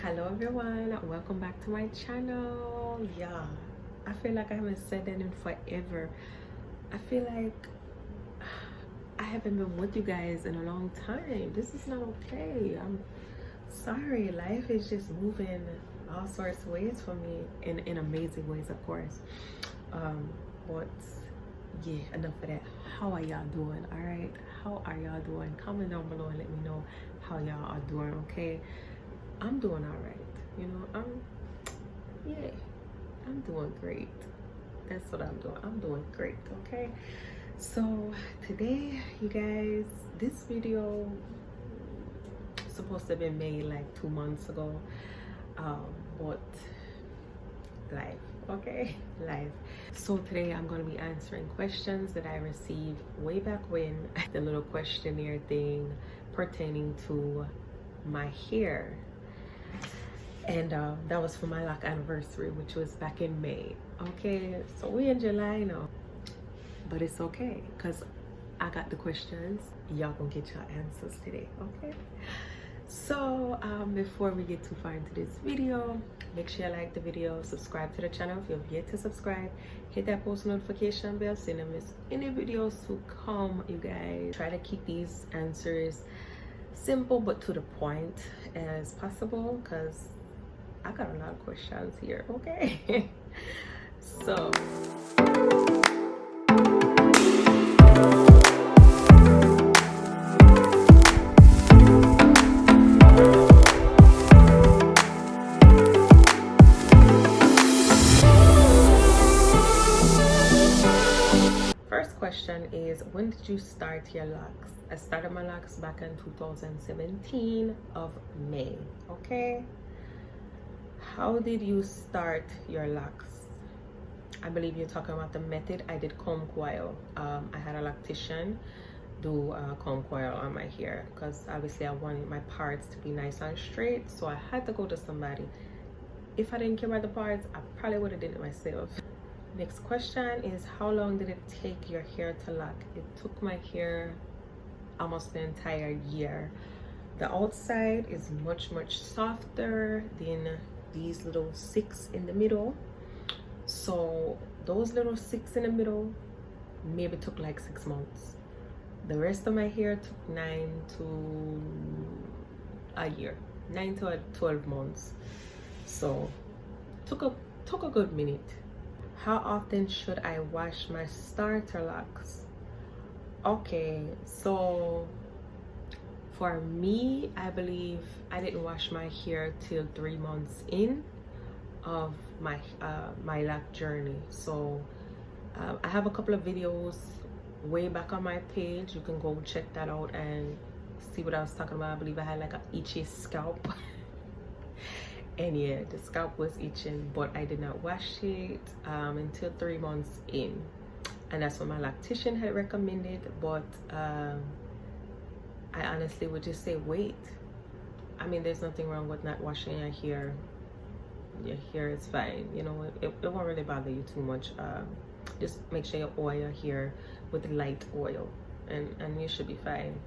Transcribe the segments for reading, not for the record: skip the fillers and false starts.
Hello everyone, welcome back to my channel. Yeah, I feel like I haven't said that in forever. I feel like I haven't been with you guys in a long time. This is not okay. I'm sorry. Life is just moving all sorts of ways for me, in amazing ways, of course. But yeah, enough of that. How are y'all doing? All right, how are y'all doing? Comment down below and let me know how y'all are doing. Okay, I'm doing all right. You know, I'm doing great. That's what I'm doing. I'm doing great. Okay, so today, you guys, this video supposed to have been made like 2 months ago, but life, okay, life. So today I'm going to be answering questions that I received way back when, the little questionnaire thing pertaining to my hair. And that was for my lock anniversary, which was back in May. Okay, so we're in July now, but it's okay because I got the questions. Y'all gonna get your answers today. Okay, so before we get too far into this video, make sure you like the video, subscribe to the channel if you have yet to subscribe, hit that post notification bell so you don't miss any videos to come. You guys, try to keep these answers simple but to the point as possible because I got a lot of questions here. Okay, so first question is, when did you start your locks? I started my locks back in 2017 of May. Okay, how did you start your locks? I believe you're talking about the method. I did comb coil. I had a loctician do comb coil on my hair because obviously I wanted my parts to be nice and straight, so I had to go to somebody. If I didn't care about the parts, I probably would have did it myself. Next question is, how long did it take your hair to lock? It took my hair almost the entire year. The outside is much softer than these little 6 in the middle, so those little 6 in the middle maybe took like 6 months. The rest of my hair took 9 to a year, 9 to 12 months, so took a good minute. How often should I wash my starter locks? Okay, so for me, I believe I didn't wash my hair till 3 months in of my my lock journey. So I have a couple of videos way back on my page. You can go check that out and see what I was talking about. I believe I had like an itchy scalp. And yeah, the scalp was itching, but I did not wash it until 3 months in, and that's what my loctician had recommended. But I honestly would just say wait. I mean, there's nothing wrong with not washing your hair. Your hair is fine, you know, it won't really bother you too much. Just make sure you oil your hair with light oil and you should be fine.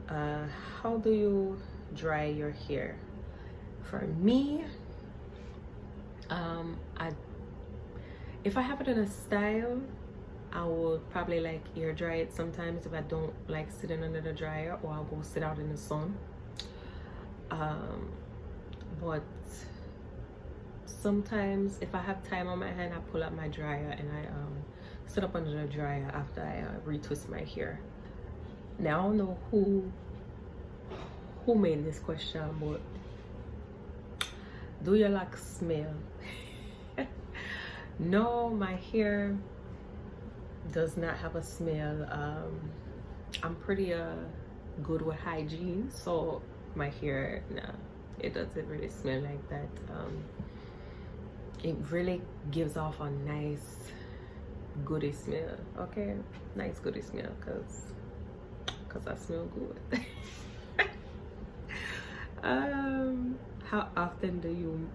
How do you dry your hair? For me, if I have it in a style, I would probably like air dry it sometimes if I don't like sitting under the dryer, or I'll go sit out in the sun. But sometimes if I have time on my hand, I pull up my dryer and I sit up under the dryer after I retwist my hair. Now I don't know who made this question, but do your locks smell? No, my hair does not have a smell. I'm pretty good with hygiene, so my hair, nah, it doesn't really smell like that. It really gives off a nice goody smell. Okay, nice goody smell, because I smell good. How often do you,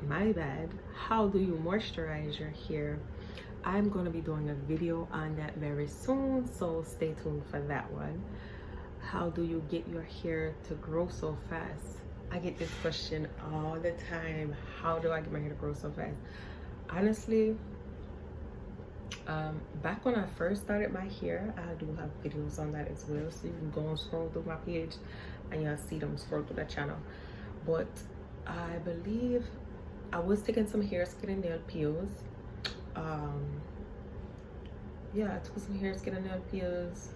my bad, how do you moisturize your hair? I'm going to be doing a video on that very soon, so stay tuned for that one. How do you get your hair to grow so fast? I get this question all the time. How do I get my hair to grow so fast? Honestly, back when I first started my hair, I do have videos on that as well. So you can go and scroll through my page and you'll see them scroll through the channel. But I believe I was taking some hair, skin, and nail peels. Yeah, I took some hair, skin, and nail peels,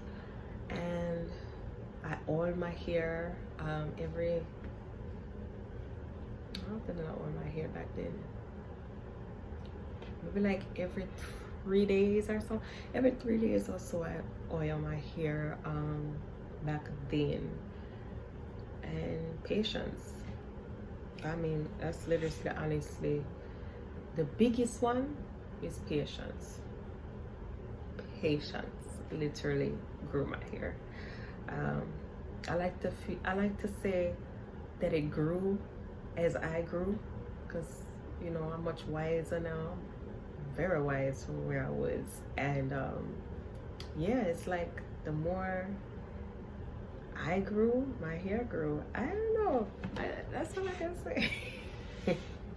and I oiled my hair every, I don't think I oiled my hair back then. Maybe like every 3 days or so. Every 3 days or so I oil my hair back then. And patience. I mean, that's literally, honestly, the biggest one is patience. Patience literally grew my hair. I like to say that it grew as I grew, because you know I'm much wiser now, very wise from where I was. And yeah, it's like the more I grew, my hair grew. I don't know, that's all I can say.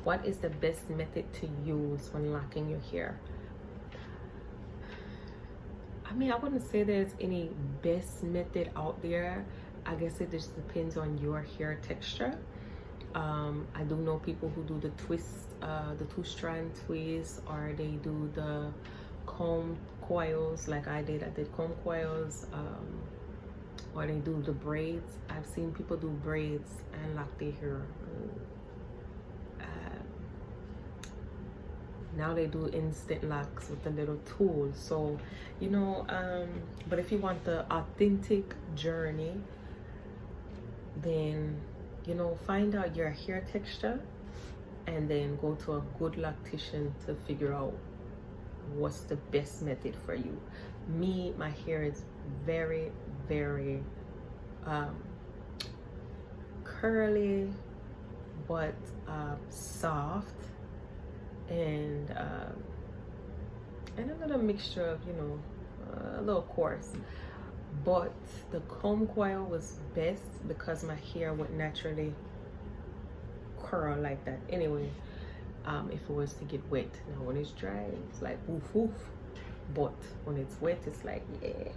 What is the best method to use when locking your hair? I mean, I wouldn't say there's any best method out there. I guess it just depends on your hair texture. I do know people who do the twist, the 2-strand twist, or they do the comb coils like I did. I did comb coils, or they do the braids. I've seen people do braids and lock their hair. Now they do instant locks with a little tool. So, you know, but if you want the authentic journey, then, you know, find out your hair texture and then go to a good loctician to figure out what's the best method for you. Me, my hair is very, very curly, but soft, and a little mixture of, you know, a little coarse. But the comb coil was best because my hair would naturally curl like that anyway, if it was to get wet. Now when it's dry, it's like woof woof, but when it's wet, it's like yeah.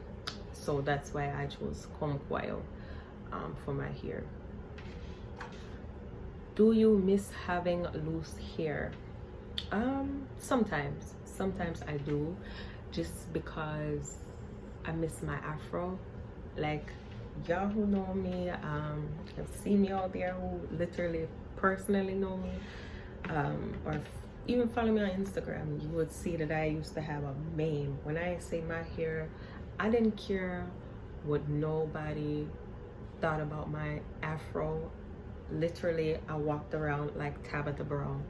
So that's why I chose comb coil for my hair. Do you miss having loose hair? Sometimes I do, just because I miss my afro. Like, y'all who know me, have seen me out there, who literally personally know me, or even follow me on Instagram, you would see that I used to have a mane. When I say my hair, I didn't care what nobody thought about my afro. Literally, I walked around like Tabitha Brown.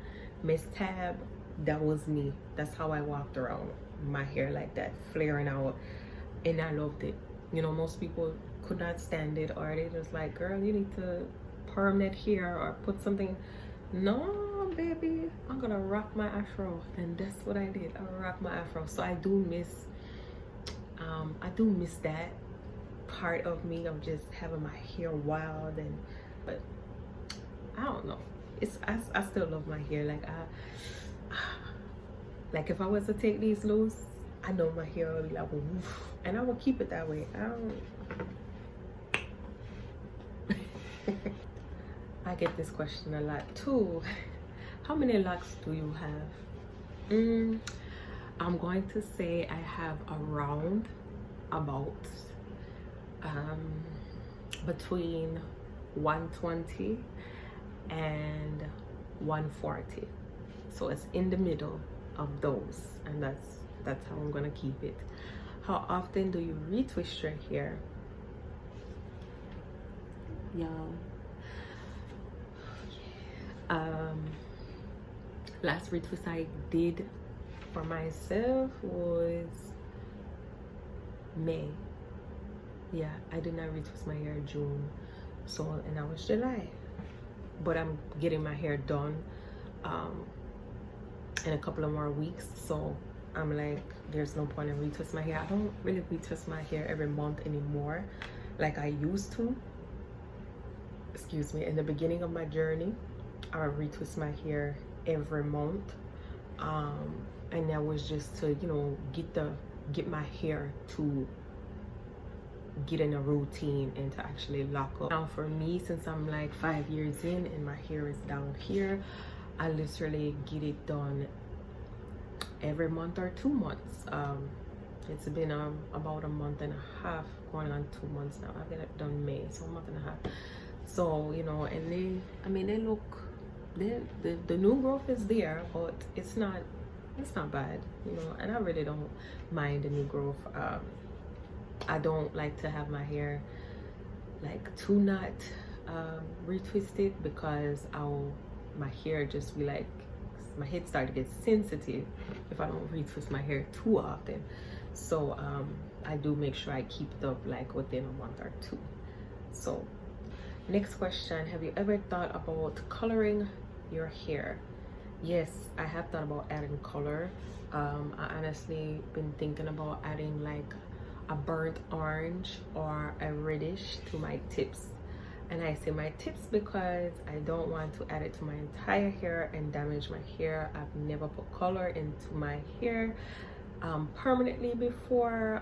Miss Tab, that was me. That's how I walked around, my hair like that, flaring out, and I loved it. You know, most people could not stand it, or they just like, girl, you need to perm that hair or put something. No, baby, I'm gonna rock my afro, and that's what I did. I rocked my afro. So I do miss that part of me, of just having my hair wild. And but I don't know, it's I still love my hair. Like if I was to take these loose, I know my hair will be like woof, and I will keep it that way. I get this question a lot too. How many locks do you have? I'm going to say I have around about between 120 and 140. So it's in the middle of those, and that's how I'm gonna keep it. How often do you retwist your hair? Y'all, last retwist I did for myself was May. Yeah, I did not retwist my hair in June, so, and now it's July, but I'm getting my hair done in a couple of more weeks, so I'm like, there's no point in retwist my hair. I don't really retwist my hair every month anymore like I used to. excuse me, in the beginning of my journey, I retwist my hair every month, and that was just to, you know, get my hair to get in a routine and to actually lock up. Now for me, since I'm like 5 years in and my hair is down here, I literally get it done every month or 2 months. It's been about a month and a half, going on 2 months now. I've got it done May, so a month and a half. So, you know, and they look, the new growth is there, but it's not bad, you know, and I really don't mind the new growth. I don't like to have my hair like too not retwisted, because my hair just be like, my head start to get sensitive if I don't retwist my hair too often. So I do make sure I keep it up like within a month or 2. So next question, have you ever thought about coloring your hair? Yes, I have thought about adding color. I honestly been thinking about adding like a burnt orange or a reddish to my tips. And I say my tips because I don't want to add it to my entire hair and damage my hair. I've never put color into my hair permanently before.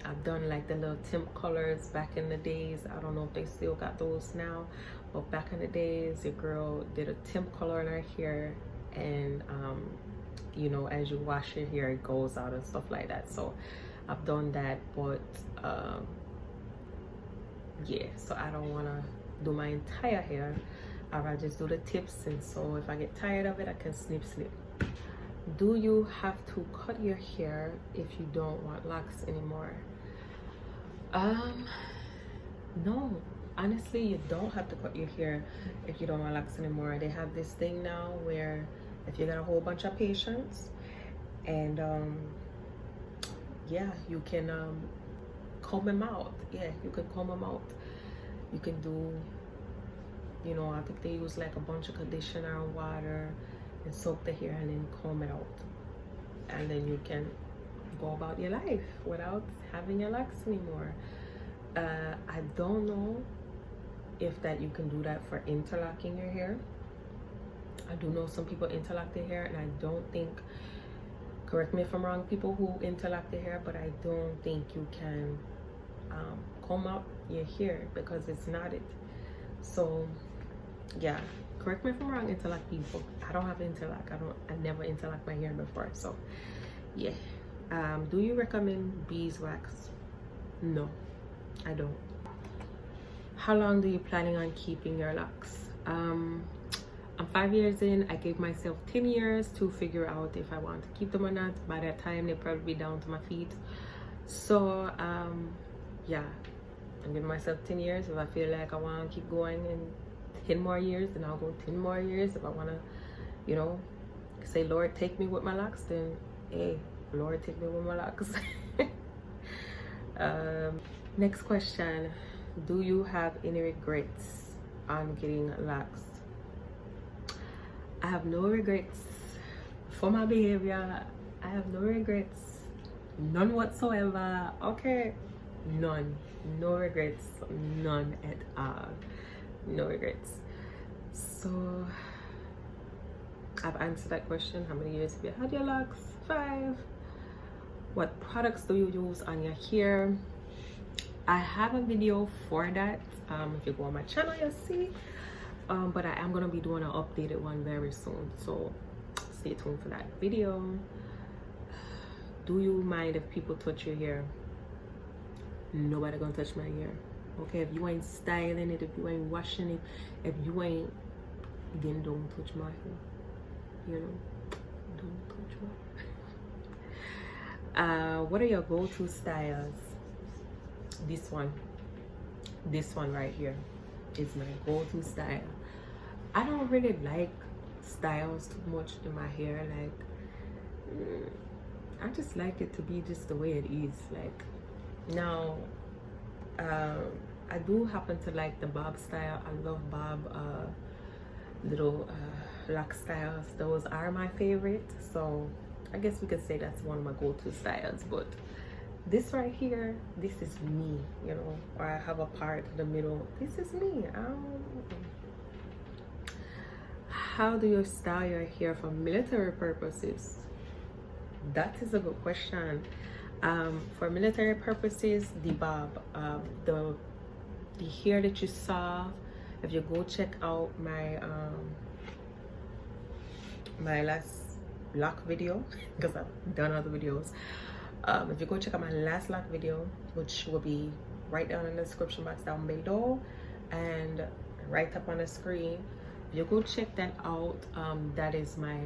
I've done like the little tint colors back in the days. I don't know if they still got those now, but back in the days, your girl did a tint color in her hair, and you know, as you wash your hair, it goes out and stuff like that. So I've done that, but yeah, so I don't want to do my entire hair. I just do the tips, and so if I get tired of it, I can snip. Do you have to cut your hair if you don't want locks anymore? No, honestly, you don't have to cut your hair if you don't want locks anymore. They have this thing now where if you got a whole bunch of patients, and yeah, you can comb them out. Yeah, you can comb them out. You can do, you know, I think they use like a bunch of conditioner and water and soak the hair and then comb it out, and then you can go about your life without having your locks anymore. I don't know if that you can do that for interlocking your hair. I do know some people interlock their hair, and I don't think, correct me if I'm wrong, people who interlock their hair, but I don't think you can comb out your hair because it's knotted. So yeah, correct me if I'm wrong, interlock people. I don't have interlock. I never interlocked my hair before. So yeah. Do you recommend beeswax? No, I don't. How long do you planning on keeping your locks? I'm 5 years in. I gave myself 10 years to figure out if I want to keep them or not. By that time, they'll probably be down to my feet. So yeah, I'm giving myself 10 years. If I feel like I want to keep going in 10 more years, then I'll go 10 more years. If I want to, you know, say, Lord, take me with my locks, then hey, Lord, take me with my locks. Next question, do you have any regrets on getting locks? I have no regrets for my behavior. I have no regrets, none whatsoever. Okay, none, no regrets, none at all, no regrets. So I've answered that question. How many years have you had your locks? 5. What products do you use on your hair? I have a video for that. If you go on my channel, you'll see. But I am gonna be doing an updated one very soon, so stay tuned for that video. Do you mind if people touch your hair? Nobody gonna touch my hair. Okay, if you ain't styling it, if you ain't washing it, if you ain't, then don't touch my hair. You know, don't touch my hair. What are your go-to styles? This one right here is my go-to style. I don't really like styles too much in my hair. Like, I just like it to be just the way it is. Like, now I do happen to like the bob style. I love bob little lock styles. Those are my favorite, so I guess we could say that's one of my go-to styles. But this right here, this is me, you know, or I have a part in the middle. This is me. I don't how do you style your hair for military purposes? That is a good question. For military purposes, the bob, the hair that you saw, if you go check out my last lock video, because I've done other videos, if you go check out my last lock video, which will be right down in the description box down below and right up on the screen, if you go check that out, that is my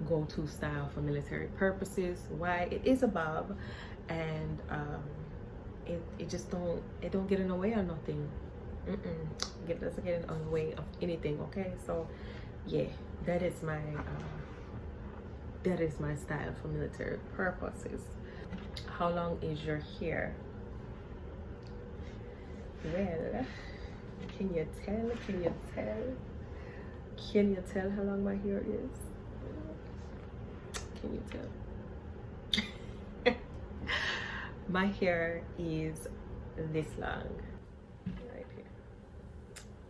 go-to style for military purposes. Why? It is a bob, and it just don't get in the way of nothing. It doesn't get in the way of anything. Okay, so yeah, that is my style for military purposes. How long is your hair? Well, can you tell? Can you tell how long my hair is? Can you tell? My hair is this long, right here.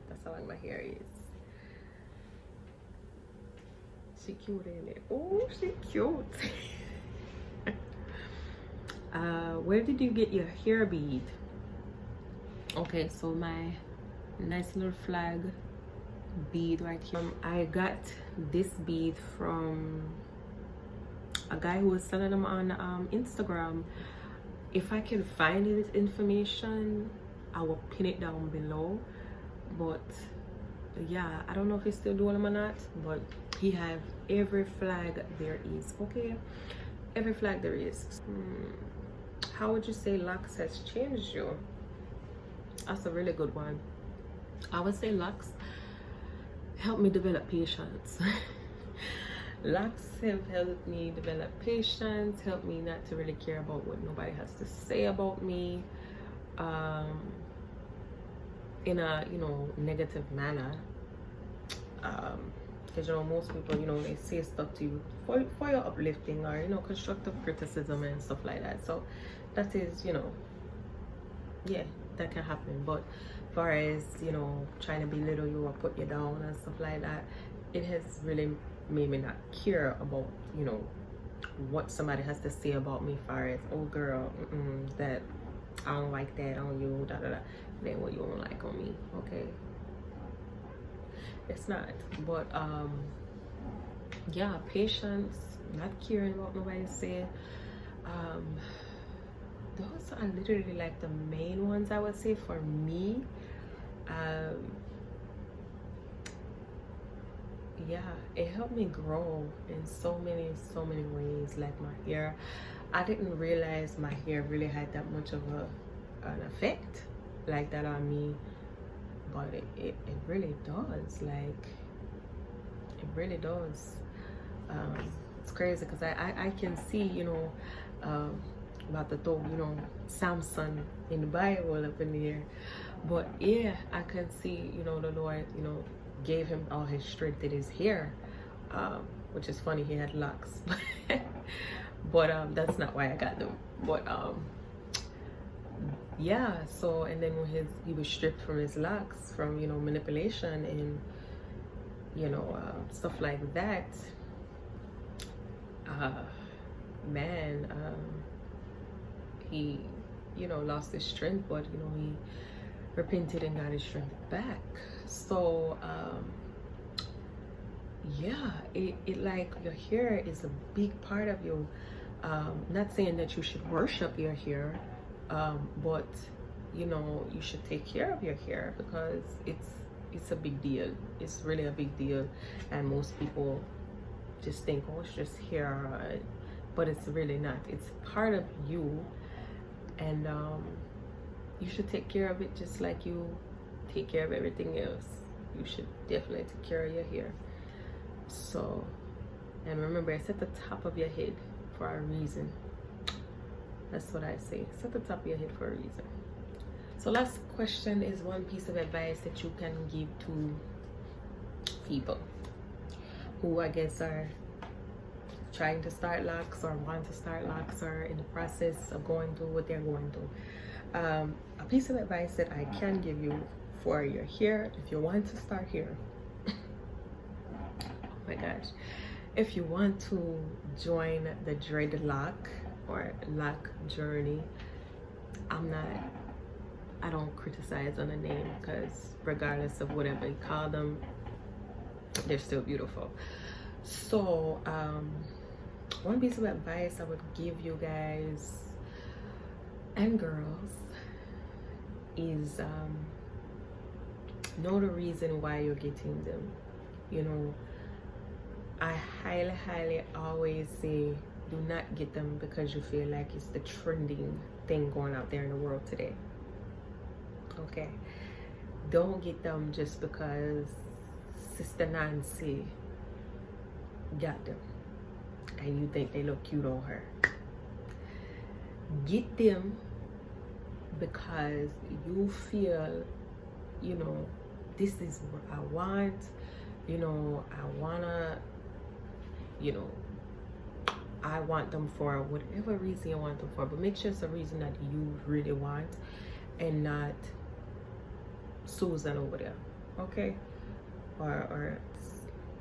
That's how long my hair is. She cute, ain't it? Oh, she cute. Where did you get your hair bead? Okay, so my nice little flag bead right here. I got this bead from a guy who was selling them on Instagram. If I can find this information, I will pin it down below. But yeah, I don't know if he's still doing them or not, but he have every flag there is. Okay, every flag there is. How would you say Locs has changed you? That's a really good one. I would say Locs helped me develop patience. Locs have helped me develop patience, helped me not to really care about what nobody has to say about me, in a negative manner. Because most people, they say stuff to you for your uplifting, or constructive criticism and stuff like that. So that is, yeah, that can happen. But as far as trying to belittle you or put you down and stuff like that, it has really made me not care about what somebody has to say about me, as far as, oh girl, that I don't like that on you, da da da. Then what you don't like on me, okay? It's not. But yeah, patience, not caring about nobody saying. Those are literally like the main ones I would say for me. Yeah, it helped me grow in so many ways. Like my hair, I didn't realize my hair really had that much of an effect like that on me, but it really does. Like, it really does. It's crazy because I can see about the thought, Samson in the Bible up in the air. But yeah, I can see, the Lord, gave him all his strength in his hair, which is funny, he had locks. But that's not why I got them. But yeah, so, and then when he was stripped from his locks from, manipulation and, stuff like that, man, he lost his strength, but he repented and got his strength back. So yeah, it like, your hair is a big part of you. Not saying that you should worship your hair, but you should take care of your hair, because it's a big deal. It's really a big deal, and most people just think, oh, it's just hair, but it's really not. It's part of you, and you should take care of it just like you take care of everything else. You should definitely take care of your hair. So, and remember, it's at the top of your head for a reason. That's what I say. It's at the top of your head for a reason. So last question is one piece of advice that you can give to people who, I guess, are trying to start locks or want to start locks or in the process of going through what they're going through. A piece of advice that I can give you for your hair, if you want to start here. Oh gosh. If you want to join the Dreadlock or Locjourney, I don't criticize on the name, because regardless of whatever you call them, they're still beautiful. So one piece of advice I would give you guys and girls is know the reason why you're getting them. You know, I highly always say, do not get them because you feel like it's the trending thing going out there in the world today. Okay, don't get them just because Sister Nancy got them and you think they look cute on her. Get them because you feel, you know, this is what I want, you know, I wanna, you know, I want them for whatever reason you want them for, but make sure it's a reason that you really want and not Susan over there, okay? Or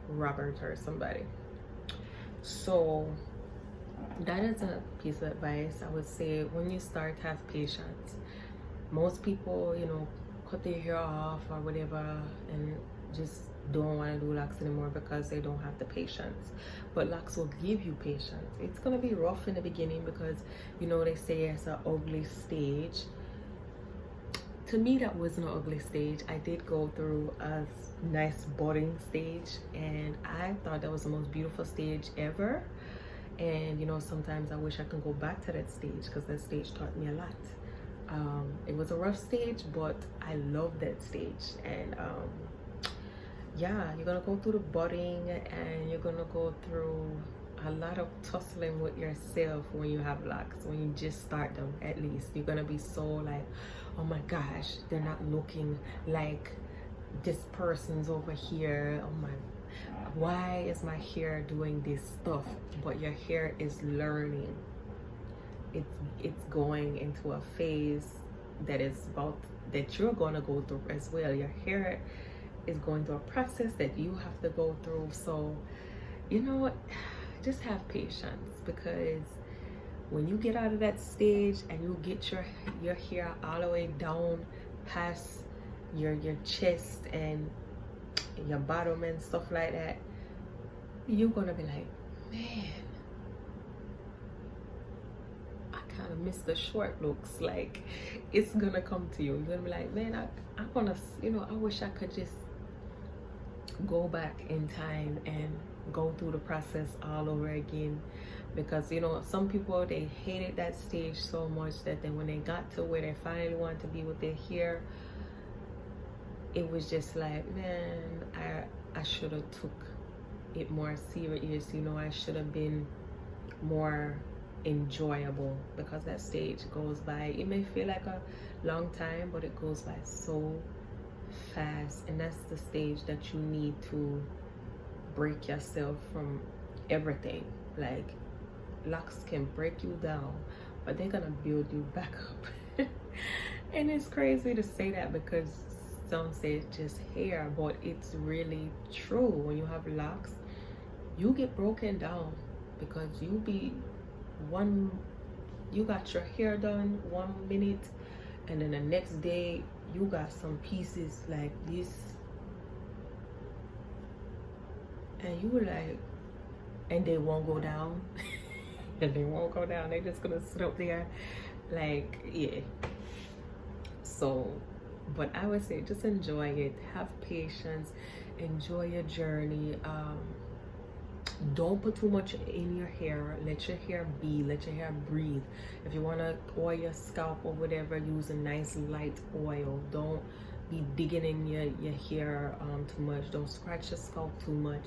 Robert or somebody. So that is a piece of advice I would say. When you start, have patience. Most people, you know, cut their hair off or whatever and just don't want to do locks anymore because they don't have the patience. But locks will give you patience. It's gonna be rough in the beginning because, you know, they say it's an ugly stage. To me, that wasn't an ugly stage. I did go through a nice budding stage and I thought that was the most beautiful stage ever. And you know, sometimes I wish I could go back to that stage because that stage taught me a lot. It was a rough stage, but I love that stage. And yeah, you're gonna go through the budding and you're gonna go through a lot of tussling with yourself when you have locks. When you just start them, at least you're gonna be so like, oh my gosh, they're not looking like this person's over here. Oh my, why is my hair doing this stuff? But your hair is learning. It's going into a phase that is about, that you're gonna go through as well. Your hair is going through a process that you have to go through. So you know what, just have patience, because when you get out of that stage and you get your hair all the way down past your chest and your bottom and stuff like that, you're gonna be like, man, I kind of miss the short looks. Like, it's gonna come to you. You're gonna be like, man, I wanna, you know, I wish I could just go back in time and go through the process all over again. Because you know, some people, they hated that stage so much that then when they got to where they finally wanted to be with their hair, it was just like, man, I should have took it more serious. You know, I should have been more enjoyable, because that stage goes by, it may feel like a long time, but it goes by so fast. And that's the stage that you need to break yourself from everything. Like, locks can break you down, but they're gonna build you back up. And it's crazy to say that because some say it's just hair, but it's really true. When you have locks, you get broken down, because you got your hair done 1 minute and then the next day you got some pieces like this, and you were like, and they won't go down. And they won't go down, they're just gonna sit up there like, yeah. So, but I would say just enjoy it, have patience, enjoy your journey. Don't put too much in your hair. Let your hair be, let your hair breathe. If you want to oil your scalp or whatever, use a nice light oil. Don't be digging in your hair too much. Don't scratch your scalp too much.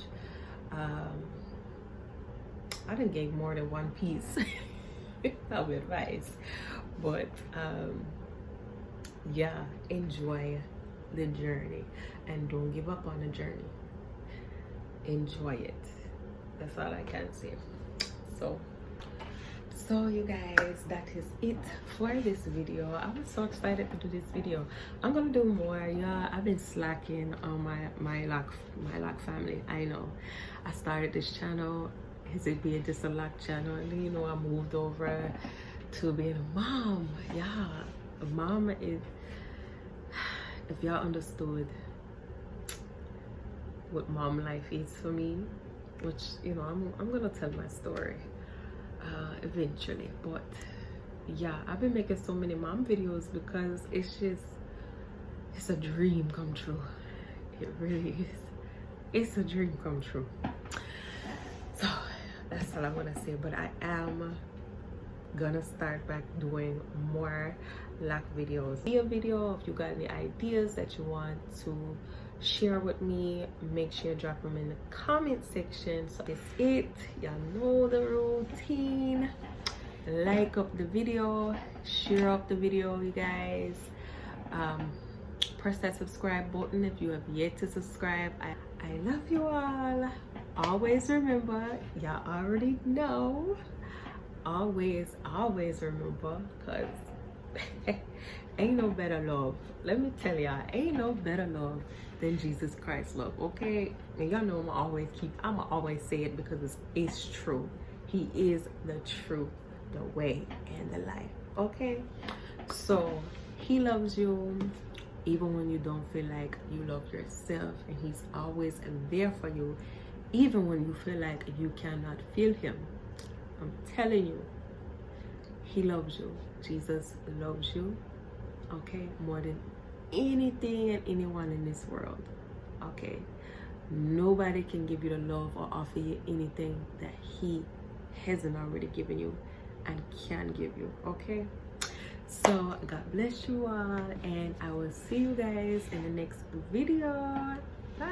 I didn't get more than one piece of advice, but yeah, enjoy the journey and don't give up on the journey. Enjoy it. That's all I can say. So So you guys, that is it for this video. I was so excited to do this video. I'm gonna do more. Yeah, I've been slacking on my lock family. I know I started this channel as it being just a lock channel, and then, you know, I moved over to being a mom. Yeah, a mom is, if y'all understood what mom life is for me, which, you know, I'm gonna tell my story eventually. But yeah, I've been making so many mom videos because it's a dream come true. It really is. It's a dream come true. So that's all I want to say. But I am gonna start back doing more lock videos. Be a video if you got any ideas that you want to share with me, make sure you drop them in the comment section. So that's it. Y'all know the routine. Like up the video, share up the video, you guys. Press that subscribe button if you have yet to subscribe. I love you all. Always remember, y'all already know, always remember, because ain't no better love. Let me tell y'all, ain't no better love than Jesus Christ's love, okay? And y'all know I'ma always say it because it's true. He is the truth, the way, and the life, okay? So he loves you even when you don't feel like you love yourself, and he's always there for you even when you feel like you cannot feel him. I'm telling you, he loves you. Jesus loves you, okay, more than anything and anyone in this world, okay? Nobody can give you the love or offer you anything that he hasn't already given you and can give you, okay? So God bless you all, and I will see you guys in the next video. Bye.